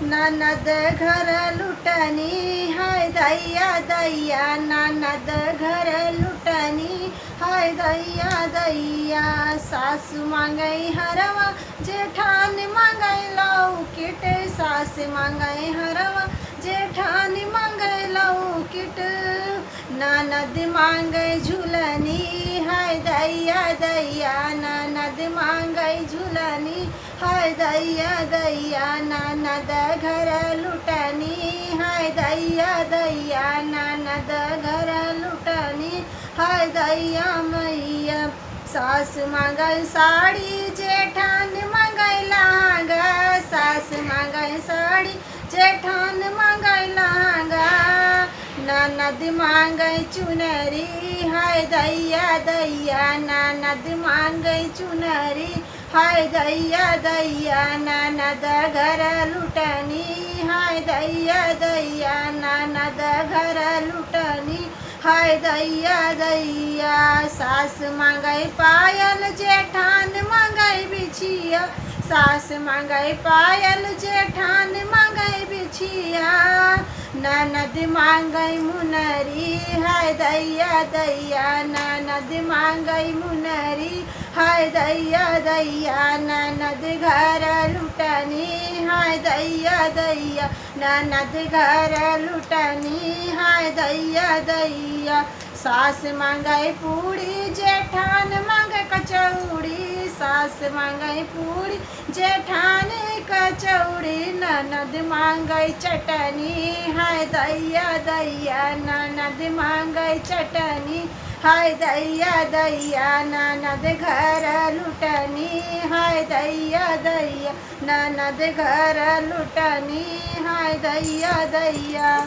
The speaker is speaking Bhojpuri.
ननद घर लुटनी हाय दैया दैया, ननद घर लुटनी हाय दैया दैया। सासु मांगई हरवा जेठान मांगई लौकिट, सास मांगई हरवा जेठान मांगई लौकिट। ननद मांगई झूलनी हाय दैया दैया, ननद मांगई झूलनी हाय दैया दैया। ननद घर लुटनी हाय दैया दैया, ननद घर लुटनी हाय दैया मैया। सास मांगई साड़ी जेठान मांगई लहंगा, सास मांगई साड़ी जेठान मांगई लहंगा। ननद मांगई चुनरी हाय दैया दैया, ननद मांगई चुनरी हाय दैया दैया। ननद घर लुटनी हाय दैया दैया, ननद घर लुटनी हाय दैया दैया। सास मांगई पायल जेठान मांगई बिछिया, सास मांगई पायल जेठान मांगई बिछिया। ननद मांगई मुनरी हाय दैया दैया, ननद मांगई मुनरी हाय दैया दैया। ननद घर लुटनी हाय दैया दैया, ननद घर लुटनी हाय दैया दैया। सास मांगई पूड़ी जेठान मांगे कचौड़ी, सास मांगई पूड़ी जेठान कचौड़ी। ननद मांगई चटनी हाय दैया दैया, ननद मांगई चटनी हाय दैया दैया। ननद घर लुटनी हाय दैया दैया, ननद घर लुटनी हाय दैया दैया।